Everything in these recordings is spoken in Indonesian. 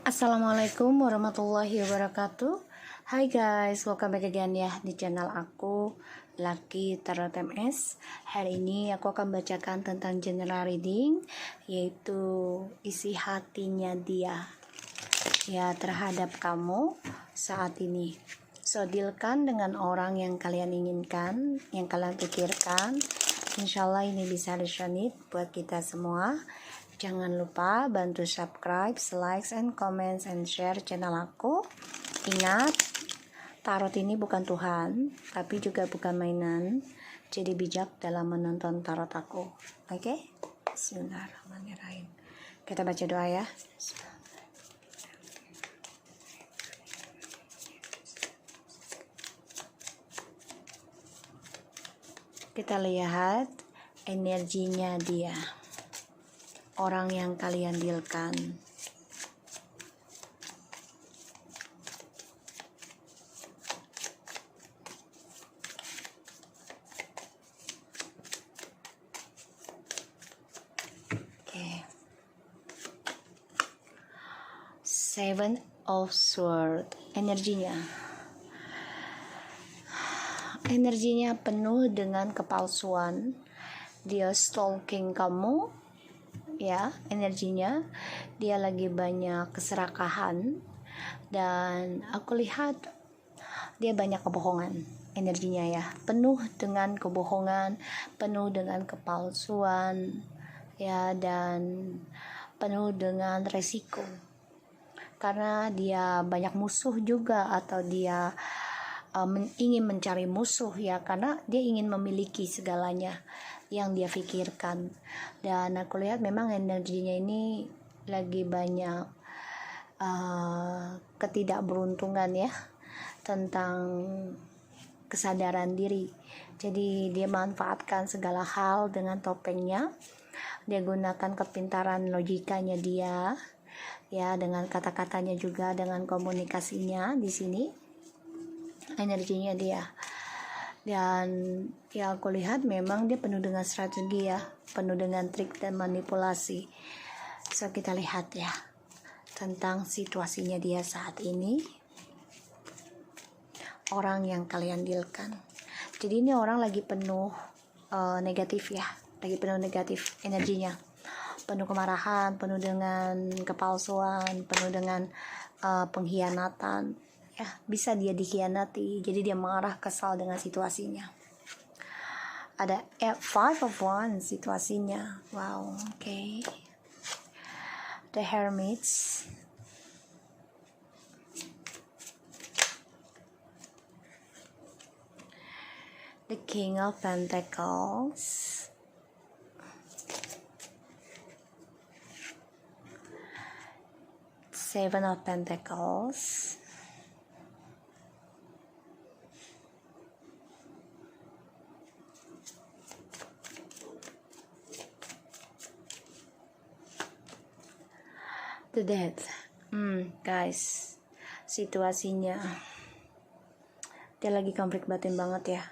Assalamualaikum warahmatullahi wabarakatuh. Hai guys, welcome back again ya di channel aku, Lucky Tarot MS. Hari ini aku akan bacakan tentang general reading, yaitu isi hatinya dia ya terhadap kamu saat ini. So, dealkan dengan orang yang kalian inginkan, yang kalian pikirkan. Insyaallah ini bisa resonate buat kita semua. Jangan lupa bantu subscribe, likes, and comments, and share channel aku. Ingat, tarot ini bukan Tuhan, tapi juga bukan mainan. Jadi bijak dalam menonton tarot aku. Oke? Bismillahirrahmanirrahim. Kita baca doa ya. Kita lihat energinya dia. Orang yang kalian dealkan. Oke. Seven of Swords. Energinya penuh dengan kepalsuan. Dia stalking kamu. Ya, energinya dia lagi banyak keserakahan, dan aku lihat dia banyak kebohongan. Energinya ya penuh dengan kebohongan, penuh dengan kepalsuan ya, dan penuh dengan resiko, karena dia banyak musuh juga, atau dia ingin mencari musuh ya, karena dia ingin memiliki segalanya yang dia pikirkan. Dan aku lihat memang energinya ini lagi banyak ketidakberuntungan ya, tentang kesadaran diri. Jadi dia manfaatkan segala hal dengan topengnya. Dia gunakan kepintaran logikanya dia ya, dengan kata-katanya juga, dengan komunikasinya di sini. Energinya dia, dan ya aku lihat memang dia penuh dengan strategi ya, penuh dengan trik dan manipulasi. So, kita lihat ya tentang situasinya dia saat ini, orang yang kalian dealkan. Jadi ini orang lagi penuh negatif ya, lagi penuh negatif energinya, penuh kemarahan, penuh dengan kepalsuan, penuh dengan pengkhianatan ya. Bisa dia dikhianati, jadi dia marah, kesal dengan situasinya. Ada Five of Wands situasinya. Wow, okay. The Hermits. The King of Pentacles. Seven of Pentacles. The Death. Guys, situasinya dia lagi konflik batin banget ya,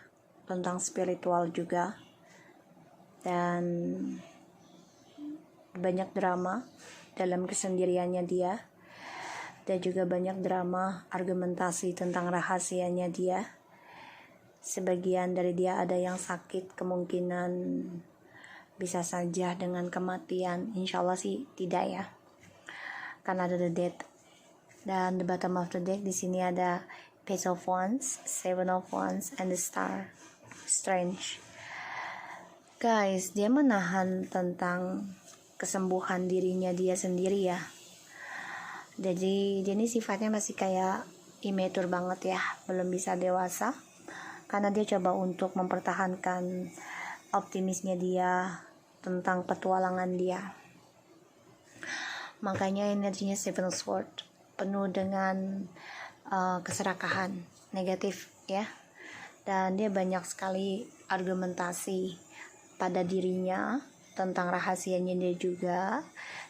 tentang spiritual juga, dan banyak drama dalam kesendiriannya dia, dan juga banyak drama argumentasi tentang rahasianya dia. Sebagian dari dia ada yang sakit, kemungkinan bisa saja dengan kematian. Insya Allah sih tidak ya, karena ada the death. Dan the bottom of the deck di sini ada Page of Wands, Seven of Wands, and the Star. Strange. Guys, dia menahan tentang kesembuhan dirinya dia sendiri ya. Jadi dia ini sifatnya masih kayak immature banget ya, belum bisa dewasa, karena dia coba untuk mempertahankan optimisnya dia tentang petualangan dia. Makanya energinya Seven of Swords penuh dengan keserakahan negatif ya, dan dia banyak sekali argumentasi pada dirinya tentang rahasianya dia juga.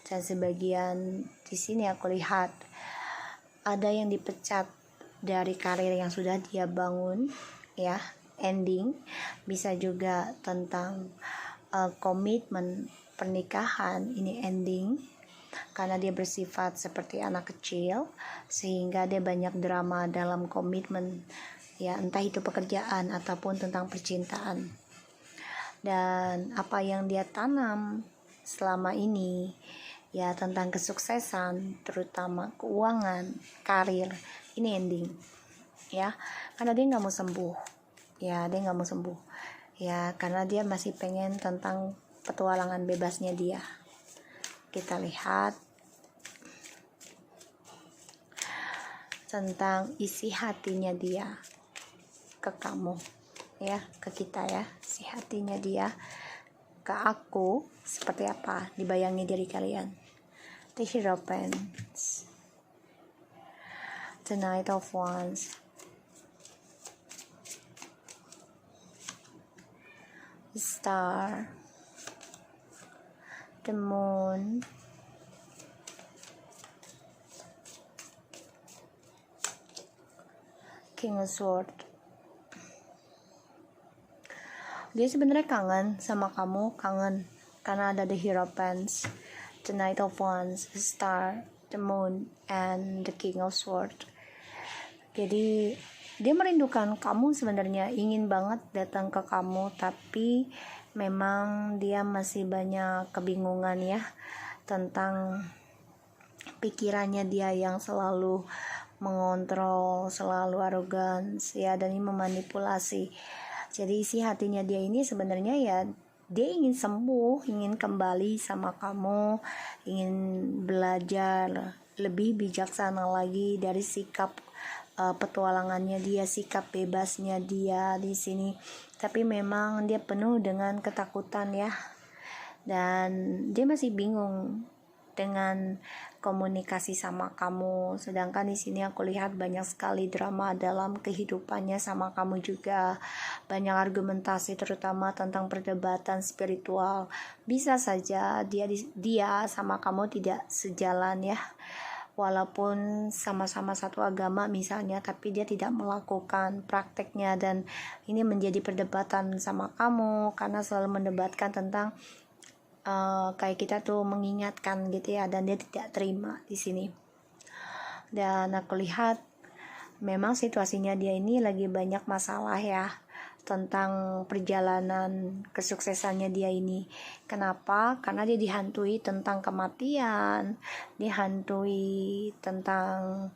Dan sebagian di sini aku lihat ada yang dipecat dari karir yang sudah dia bangun ya, ending. Bisa juga tentang komitmen pernikahan ini ending, karena dia bersifat seperti anak kecil, sehingga dia banyak drama dalam komitmen, ya, entah itu pekerjaan ataupun tentang percintaan. Dan apa yang dia tanam selama ini, ya, tentang kesuksesan, terutama keuangan, karir, ini ending, ya, karena dia nggak mau sembuh, ya, dia nggak mau sembuh, ya, karena dia masih pengen tentang petualangan bebasnya dia. Kita lihat tentang isi hatinya dia ke kamu, ya, ke kita, ya, isi hatinya dia ke aku seperti apa, dibayangi dari kalian. The Hierophant, the Knight of Wands, the Star, the Moon, King of Swords. Dia sebenarnya kangen sama kamu, kangen karena ada the Hierophant, the Knight of Wands, the Star, the Moon, and the King of Swords. Jadi dia merindukan kamu sebenarnya, ingin banget datang ke kamu, tapi memang dia masih banyak kebingungan, ya, tentang pikirannya dia yang selalu mengontrol, selalu arogan, ya, dan ini memanipulasi. Jadi isi hatinya dia ini sebenarnya, ya, dia ingin sembuh, ingin kembali sama kamu, ingin belajar lebih bijaksana lagi dari sikap petualangannya dia, sikap bebasnya dia di sini. Tapi memang dia penuh dengan ketakutan, ya, dan dia masih bingung dengan komunikasi sama kamu. Sedangkan di sini aku lihat banyak sekali drama dalam kehidupannya sama kamu juga, banyak argumentasi terutama tentang perdebatan spiritual. Bisa saja dia sama kamu tidak sejalan, ya, walaupun sama-sama satu agama misalnya, tapi dia tidak melakukan prakteknya, dan ini menjadi perdebatan sama kamu karena selalu mendebatkan tentang kayak kita tuh mengingatkan gitu, ya, dan dia tidak terima di sini. Dan aku lihat memang situasinya dia ini lagi banyak masalah, ya, tentang perjalanan kesuksesannya dia ini. Kenapa? Karena dia dihantui tentang kematian, dihantui tentang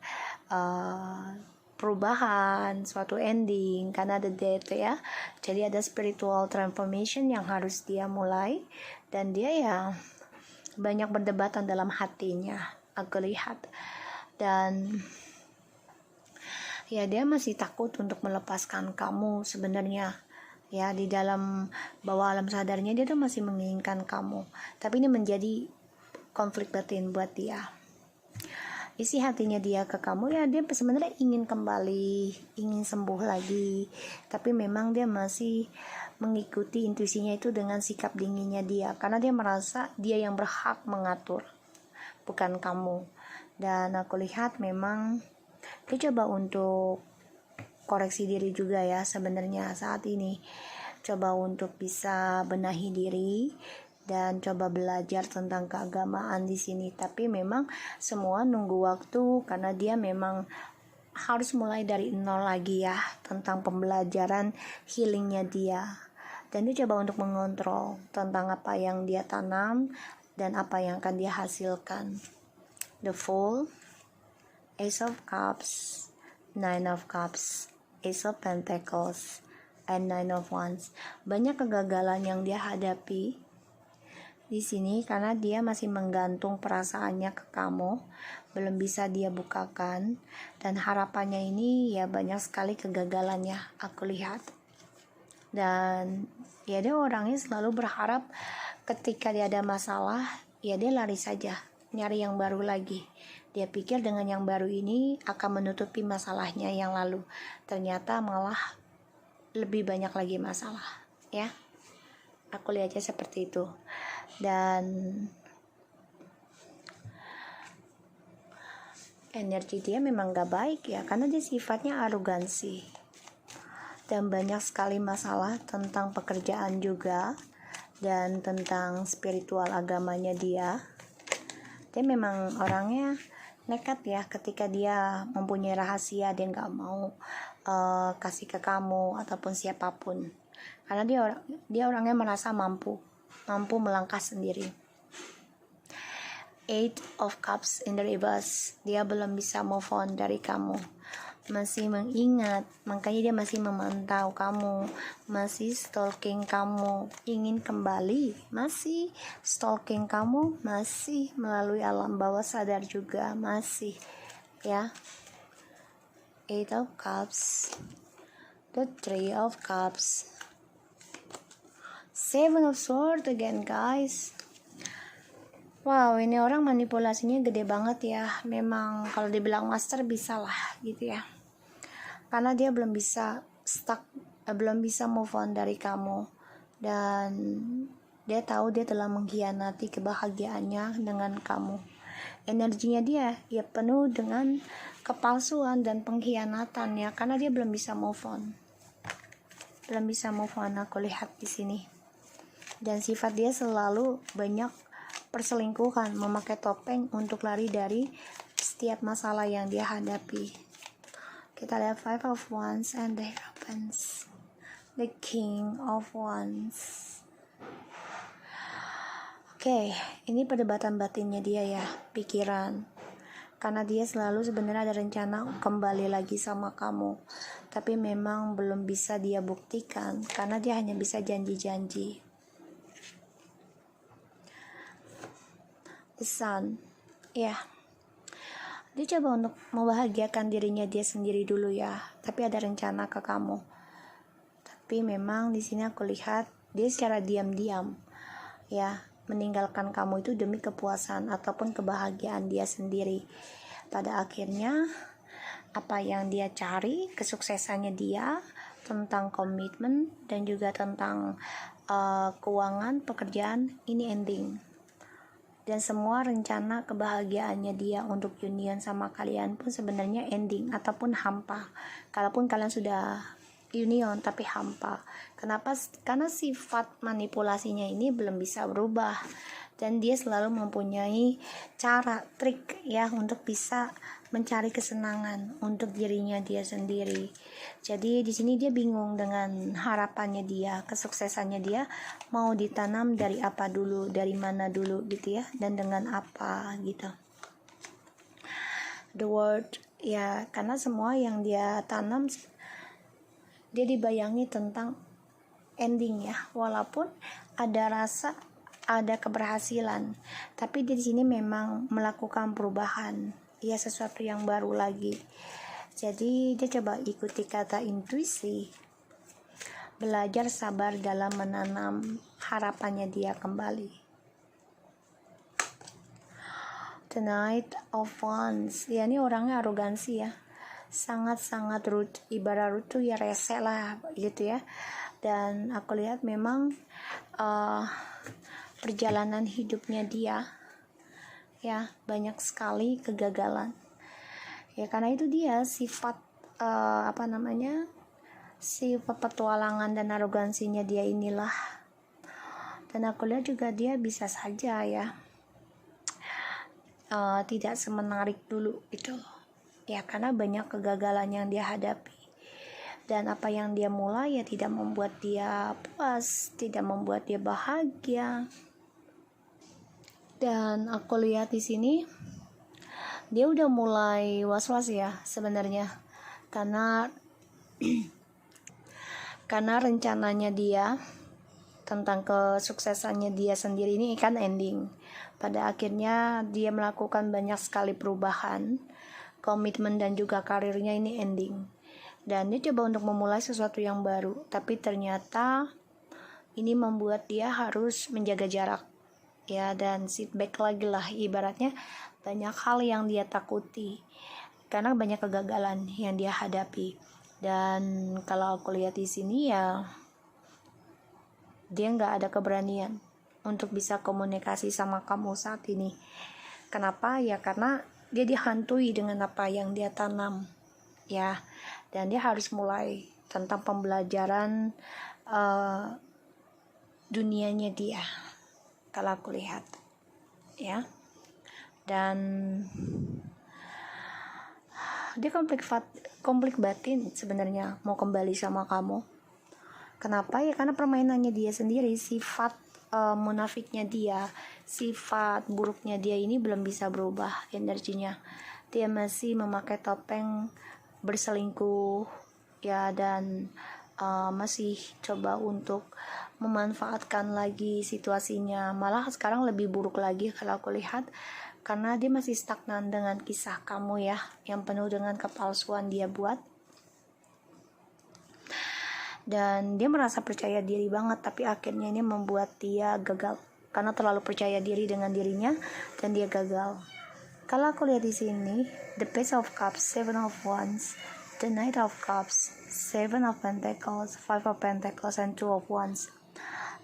perubahan, suatu ending, karena ada death, ya. Jadi ada spiritual transformation yang harus dia mulai, dan dia, ya, banyak perdebatan dalam hatinya, aku lihat. Dan, ya, dia masih takut untuk melepaskan kamu sebenarnya, ya, di dalam bawah alam sadarnya dia tuh masih menginginkan kamu, tapi ini menjadi konflik batin buat dia. Isi hatinya dia ke kamu, ya, dia sebenarnya ingin kembali, ingin sembuh lagi, tapi memang dia masih mengikuti intuisinya itu dengan sikap dinginnya dia, karena dia merasa dia yang berhak mengatur, bukan kamu. Dan aku lihat memang dia coba untuk koreksi diri juga, ya, sebenarnya saat ini coba untuk bisa benahi diri dan coba belajar tentang keagamaan di sini. Tapi memang semua nunggu waktu, karena dia memang harus mulai dari nol lagi, ya, tentang pembelajaran healingnya dia. Dan dia coba untuk mengontrol tentang apa yang dia tanam dan apa yang akan dia hasilkan. The Fool, Ace of Cups, Nine of Cups, Ace of Pentacles, and Nine of Wands. Banyak kegagalan yang dia hadapi di sini karena dia masih menggantung perasaannya ke kamu, belum bisa dia bukakan, dan harapannya ini, ya, banyak sekali kegagalannya aku lihat. Dan, ya, dia orangnya selalu berharap ketika dia ada masalah, ya, dia lari saja nyari yang baru lagi. Dia pikir dengan yang baru ini akan menutupi masalahnya yang lalu, ternyata malah lebih banyak lagi masalah, ya. Aku lihatnya seperti itu. Dan energi dia memang gak baik, ya, karena dia sifatnya arogansi, dan banyak sekali masalah tentang pekerjaan juga, dan tentang spiritual agamanya dia. Dia memang orangnya nekat ya, ketika dia mempunyai rahasia dia nggak mau kasih ke kamu ataupun siapapun, karena dia orangnya merasa mampu melangkah sendiri. Eight of Cups in the reverse, dia belum bisa move on dari kamu, masih mengingat, makanya dia masih memantau kamu, masih stalking kamu, ingin kembali, masih stalking kamu, masih melalui alam bawah sadar juga, masih ya. Eight of Cups, the Three of Cups, Seven of Swords again guys. Wow, ini orang manipulasinya gede banget ya. Memang kalau dibilang master bisa lah gitu ya. Karena dia belum bisa belum bisa move on dari kamu. Dan dia tahu dia telah mengkhianati kebahagiaannya dengan kamu. Energinya dia ya penuh dengan kepalsuan dan pengkhianatan ya, karena dia belum bisa move on. Belum bisa move on, aku lihat di sini. Dan sifat dia selalu banyak perselingkuhan, memakai topeng untuk lari dari setiap masalah yang dia hadapi. Kita lihat Five of Wands and the Hierophant, the King of Wands. Oke, ini perdebatan batinnya dia ya, pikiran. Karena dia selalu sebenarnya ada rencana kembali lagi sama kamu, tapi memang belum bisa dia buktikan karena dia hanya bisa janji-janji. The Sun, ya, dia coba untuk membahagiakan dirinya dia sendiri dulu ya, tapi ada rencana ke kamu. Tapi memang di sini aku lihat dia secara diam-diam ya meninggalkan kamu itu demi kepuasan ataupun kebahagiaan dia sendiri. Pada akhirnya apa yang dia cari, kesuksesannya dia tentang komitmen dan juga tentang keuangan, pekerjaan, ini ending. Dan semua rencana kebahagiaannya dia untuk union sama kalian pun sebenarnya ending ataupun hampa. Kalaupun kalian sudah union tapi hampa. Kenapa? Karena sifat manipulasinya ini belum bisa berubah. Dan dia selalu mempunyai cara, trik ya untuk bisa mencari kesenangan untuk dirinya dia sendiri. Jadi di sini dia bingung dengan harapannya dia, kesuksesannya dia mau ditanam dari apa dulu, dari mana dulu gitu ya, dan dengan apa gitu. The World ya, karena semua yang dia tanam dia dibayangi tentang ending ya, walaupun ada rasa ada keberhasilan, tapi di sini memang melakukan perubahan ya, sesuatu yang baru lagi. Jadi dia coba ikuti kata intuisi, belajar sabar dalam menanam harapannya dia kembali. The Knight of Wands ya, ini orangnya arogansi ya, sangat-sangat rude, ibarat rude tuh ya rese lah gitu ya. Dan aku lihat memang perjalanan hidupnya dia ya banyak sekali kegagalan ya, karena itu dia sifat sifat petualangan dan arogansinya dia inilah. Dan aku lihat juga dia bisa saja ya tidak semenarik dulu itu ya, karena banyak kegagalan yang dia hadapi. Dan apa yang dia mulai ya tidak membuat dia puas, tidak membuat dia bahagia. Dan aku lihat di sini dia udah mulai was-was ya sebenarnya, karena rencananya dia tentang kesuksesannya dia sendiri ini kan ending. Pada akhirnya dia melakukan banyak sekali perubahan, komitmen dan juga karirnya ini ending. Dan dia coba untuk memulai sesuatu yang baru, tapi ternyata ini membuat dia harus menjaga jarak ya, dan sit back lagi lah, ibaratnya banyak hal yang dia takuti karena banyak kegagalan yang dia hadapi. Dan kalau aku lihat di sini ya dia nggak ada keberanian untuk bisa komunikasi sama kamu saat ini. Kenapa? Ya karena dia dihantui dengan apa yang dia tanam ya, dan dia harus mulai tentang pembelajaran dunianya dia kalau aku lihat ya. dan dia konflik batin sebenarnya mau kembali sama kamu. Kenapa ya? Karena permainannya dia sendiri, sifat munafiknya dia, sifat buruknya dia ini belum bisa berubah energinya. Dia masih memakai topeng berselingkuh ya, dan masih coba untuk memanfaatkan lagi situasinya. Malah sekarang lebih buruk lagi kalau aku lihat, karena dia masih stagnan dengan kisah kamu ya, yang penuh dengan kepalsuan dia buat. Dan dia merasa percaya diri banget, tapi akhirnya ini membuat dia gagal karena terlalu percaya diri dengan dirinya dan dia gagal. Kalau aku lihat di sini, the Page of Cups, Seven of Wands, the Knight of Cups, Seven of Pentacles, Five of Pentacles, and Two of Wands.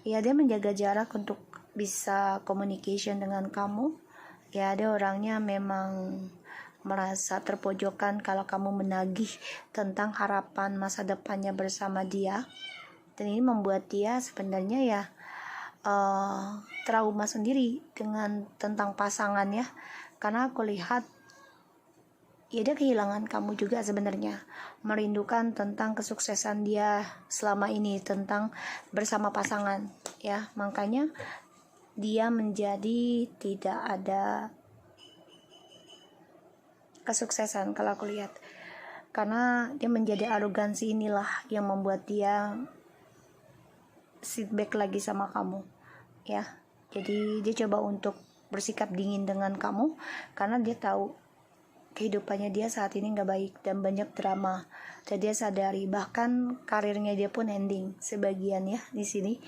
Ya, dia menjaga jarak untuk bisa communication dengan kamu. Ya, dia orangnya memang merasa terpojokan kalau kamu menagih tentang harapan masa depannya bersama dia, dan ini membuat dia sebenarnya ya trauma sendiri dengan tentang pasangannya, karena aku lihat ya dia kehilangan kamu juga sebenarnya, merindukan tentang kesuksesan dia selama ini tentang bersama pasangan ya, makanya dia menjadi tidak ada kesuksesan kalau aku lihat, karena dia menjadi arogansi inilah yang membuat dia sit back lagi sama kamu ya. Jadi dia coba untuk bersikap dingin dengan kamu karena dia tahu kehidupannya dia saat ini nggak baik dan banyak drama, dan dia sadari bahkan karirnya dia pun ending sebagian ya di sini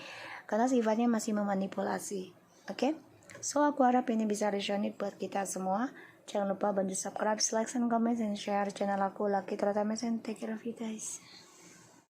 karena sifatnya masih memanipulasi. Oke? So aku harap ini bisa resonate buat kita semua. Jangan lupa bantu subscribe, like, and comment, and share channel aku Lucky Tratames, and take care of you guys.